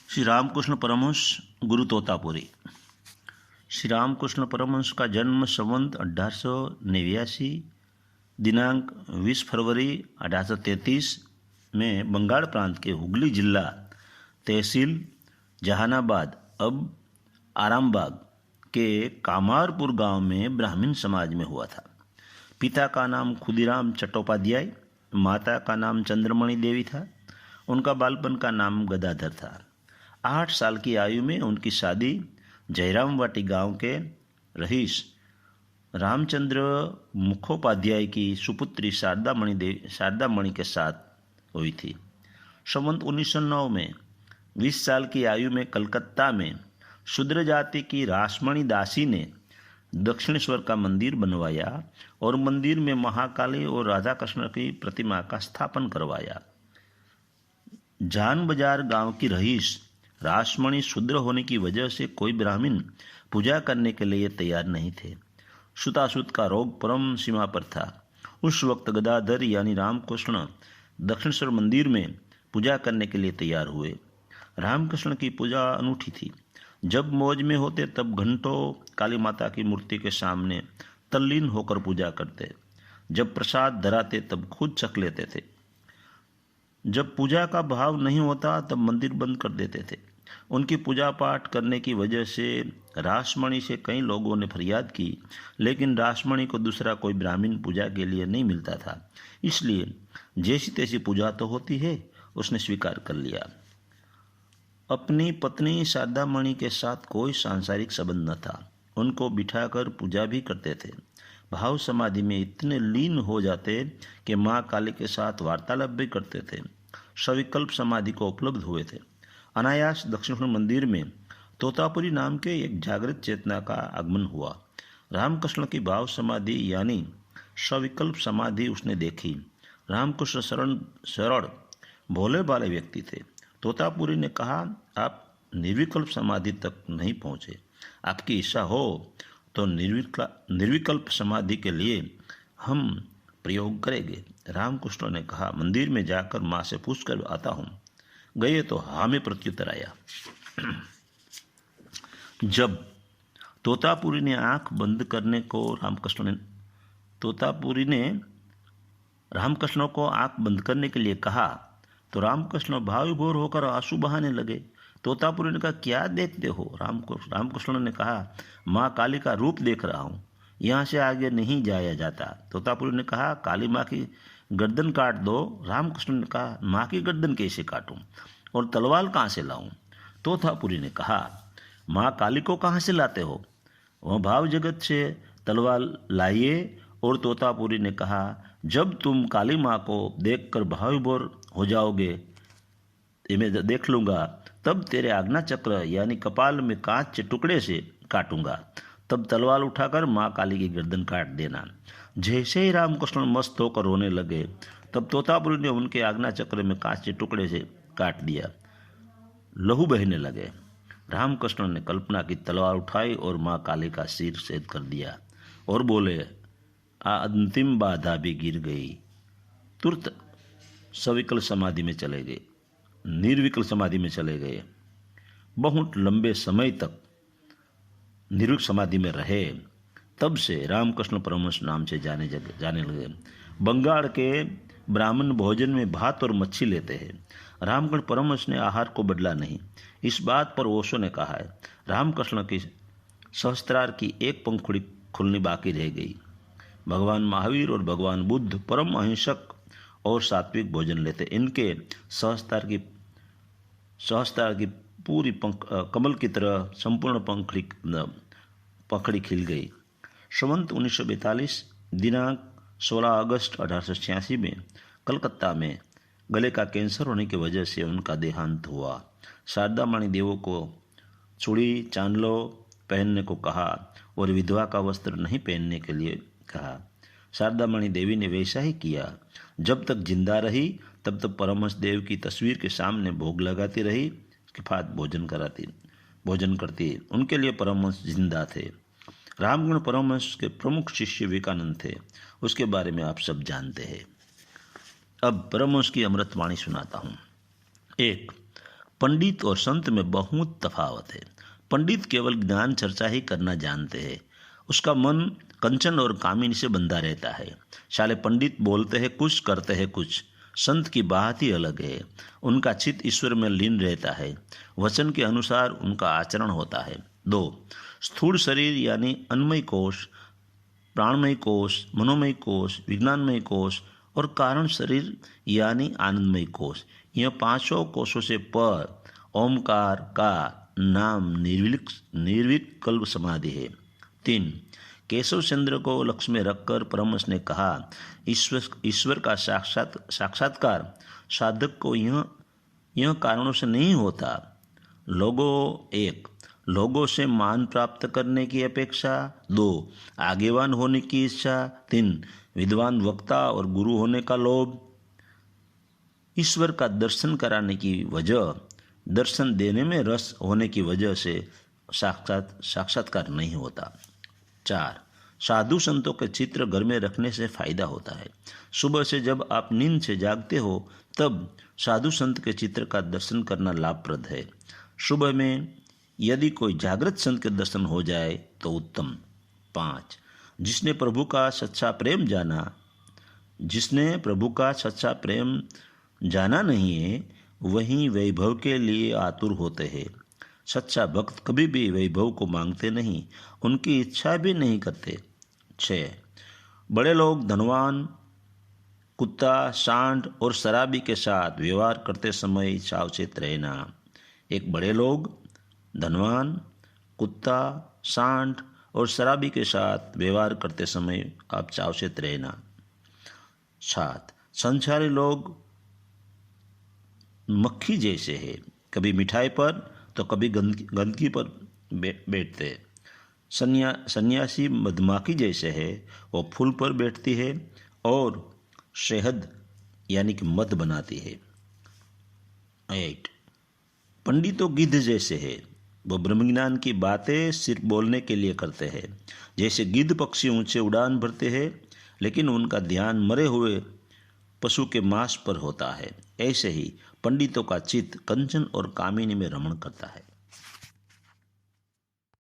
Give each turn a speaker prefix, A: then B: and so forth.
A: श्री रामकृष्ण परमहंस गुरु तोतापुरी। श्री रामकृष्ण परमहंस का जन्म संवत 1889 दिनांक 20 फरवरी 1833 में बंगाल प्रांत के हुगली जिला तहसील जहानाबाद अब आरामबाग के कामारपुर गांव में ब्राह्मण समाज में हुआ था। पिता का नाम खुदीराम चट्टोपाध्याय, माता का नाम चंद्रमणि देवी था। उनका बालपन का नाम गदाधर था। 8 साल की आयु में उनकी शादी जयरामवाटी गांव के रईस रामचंद्र मुखोपाध्याय की सुपुत्री शारदामणि के साथ हुई थी। संवत 1909 में 20 साल की आयु में कलकत्ता में शूद्र जाति की रासमणि दासी ने दक्षिणेश्वर का मंदिर बनवाया और मंदिर में महाकाली और राधा कृष्ण की प्रतिमा का स्थापन करवाया। जान बाजार गांव की रईस रासमणि शूद्र होने की वजह से कोई ब्राह्मण पूजा करने के लिए तैयार नहीं थे। सुतासुत का रोग परम सीमा पर था। उस वक्त गदाधर यानी रामकृष्ण दक्षिणेश्वर मंदिर में पूजा करने के लिए तैयार हुए। रामकृष्ण की पूजा अनूठी थी। जब मौज में होते तब घंटों काली माता की मूर्ति के सामने तल्लीन होकर पूजा करते। जब प्रसाद धराते तब खुद चख लेते थे। जब पूजा का भाव नहीं होता तब मंदिर बंद कर देते थे। उनकी पूजा पाठ करने की वजह से रासमणि से कई लोगों ने फरियाद की, लेकिन रासमणि को दूसरा कोई ब्राह्मण पूजा के लिए नहीं मिलता था। इसलिए जैसी तैसी पूजा तो होती है, उसने स्वीकार कर लिया। अपनी पत्नी शारदामणि के साथ कोई सांसारिक संबंध न था। उनको बिठाकर पूजा भी करते थे। भाव समाधि में इतने लीन हो जाते कि माँ काली के साथ वार्तालाप भी करते थे। सविकल्प समाधि को उपलब्ध हुए थे। अनायास दक्षिणेश्वर मंदिर में तोतापुरी नाम के एक जागृत चेतना का आगमन हुआ। रामकृष्ण की भाव समाधि यानी सविकल्प समाधि उसने देखी। रामकृष्ण सरल भोले भाले व्यक्ति थे। तोतापुरी ने कहा, आप निर्विकल्प समाधि तक नहीं पहुँचे। आपकी इच्छा हो तो निर्विकल्प समाधि के लिए हम प्रयोग करेंगे। रामकृष्ण ने कहा, मंदिर में जाकर माँ से पूछकर आता हूँ। गए तो हाँ में प्रत्युत्तर आया। जब तोतापुरी ने आंख बंद करने को रामकृष्ण को आंख बंद करने के लिए कहा तो रामकृष्ण भाव विभोर होकर आंसू बहाने लगे। तोतापुरी ने कहा, क्या देखते हो? रामकृष्ण ने कहा, माँ काली का रूप देख रहा हूँ, यहाँ से आगे नहीं जाया जाता। तोतापुरी ने कहा, काली माँ की गर्दन काट दो। रामकृष्ण ने कहा, माँ की गर्दन कैसे काटूं और तलवार कहाँ से लाऊं? तोतापुरी ने कहा, माँ काली को कहाँ से लाते हो? वह भाव जगत से तलवार लाइए। और तोतापुरी ने कहा, जब तुम काली माँ को देखकर भाव विभोर हो जाओगे, मैं देख लूँगा, तब तेरे आज्ञा चक्र यानी कपाल में कांच के टुकड़े से काटूंगा। तब तलवार उठाकर माँ काली की गर्दन काट देना। जैसे ही रामकृष्ण मस्त होकर रोने लगे, तब तोतापुरी ने उनके आज्ञा चक्र में कांच के टुकड़े से काट दिया। लहू बहने लगे। रामकृष्ण ने कल्पना की तलवार उठाई और माँ काली का सिर छेद कर दिया और बोले, अंतिम बाधा भी गिर गई। तुरंत सविकल समाधि में चले गए, निर्विकल समाधि में चले गए। बहुत लंबे समय तक निर्विकल समाधि में रहे। तब से रामकृष्ण परमहंस नाम से जाने लगे। बंगाल के ब्राह्मण भोजन में भात और मच्छी लेते हैं। रामकृष्ण परमहंस ने आहार को बदला नहीं। इस बात पर ओशो ने कहा है, रामकृष्ण की सहस्त्रार की एक पंखुड़ी खुलनी बाकी रह गई। भगवान महावीर और भगवान बुद्ध परम अहिंसक और सात्विक भोजन लेते। इनके सहस्त्रार की पूरी कमल की तरह संपूर्ण पंखड़ी खिल गई। संवत 1942 दिनांक 16 अगस्त 1886 में कलकत्ता में गले का कैंसर होने की वजह से उनका देहांत हुआ। शारदामणि देवों को चूड़ी चांदलो पहनने को कहा और विधवा का वस्त्र नहीं पहनने के लिए कहा। शारदामणि देवी ने वैसा ही किया। जब तक जिंदा रही तब तक परमहंस देव की तस्वीर के सामने भोग लगाती रही, किफायत भोजन करती। उनके लिए परमहंस जिंदा थे। रामकृष्ण परमहंस के प्रमुख शिष्य विवेकानंद थे। उसके बारे में आप सब जानते हैं। अब परमहंस की अमृतवाणी सुनाता हूँ। 1. पंडित और संत में बहुत तफावत है। पंडित केवल ज्ञान चर्चा ही करना जानते हैं, उसका मन कंचन और कामिनी से बंधा रहता है। साले पंडित बोलते हैं कुछ, करते हैं कुछ। संत की बात ही अलग है, उनका चित्त ईश्वर में लीन रहता है, वचन के अनुसार उनका आचरण होता है। 2. स्थूल शरीर यानी अन्नमय कोश, प्राणमय कोश, मनोमय कोश, विज्ञानमय कोश और कारण शरीर यानी आनंदमय कोश, यह पांचों कोशों से पर ओमकार का नाम निर्विकल्प समाधि है। 3. केशव चंद्र को लक्ष्य में रखकर परमहंस ने कहा, ईश्वर का साक्षात्कार साधक को यह कारणों से नहीं होता। लोगों से मान प्राप्त करने की अपेक्षा, 2. आगेवान होने की इच्छा, 3. विद्वान वक्ता और गुरु होने का लोभ। ईश्वर का दर्शन कराने की वजह, दर्शन देने में रस होने की वजह से साक्षात्कार नहीं होता। 4. साधु संतों के चित्र घर में रखने से फायदा होता है। सुबह से जब आप नींद से जागते हो तब साधु संत के चित्र का दर्शन करना लाभप्रद है। सुबह में यदि कोई जागृत संत के दर्शन हो जाए तो उत्तम। 5. जिसने प्रभु का सच्चा प्रेम जाना नहीं है, वही वैभव के लिए आतुर होते हैं। सच्चा भक्त कभी भी वैभव को मांगते नहीं, उनकी इच्छा भी नहीं करते। 6. बड़े लोग धनवान, कुत्ता, सांड और शराबी के साथ व्यवहार करते समय सावचेत रहना। बड़े लोग धनवान, कुत्ता, सांड और शराबी के साथ व्यवहार करते समय आप सावचेत रहना। 7. संसारी लोग मक्खी जैसे हैं, कभी मिठाई पर तो कभी गंदगी पर बैठते। सन्यासी मधुमक्खी जैसे है, वो फूल पर बैठती है और शहद यानी कि मध बनाती है। 8. पंडितों गिद्ध जैसे है, वो ब्रह्मज्ञान की बातें सिर्फ बोलने के लिए करते हैं। जैसे गिद्ध पक्षी ऊंचे उड़ान भरते हैं लेकिन उनका ध्यान मरे हुए पशु के मांस पर होता है, ऐसे ही पंडितों का चित्त कंचन और कामिनी में रमण करता है।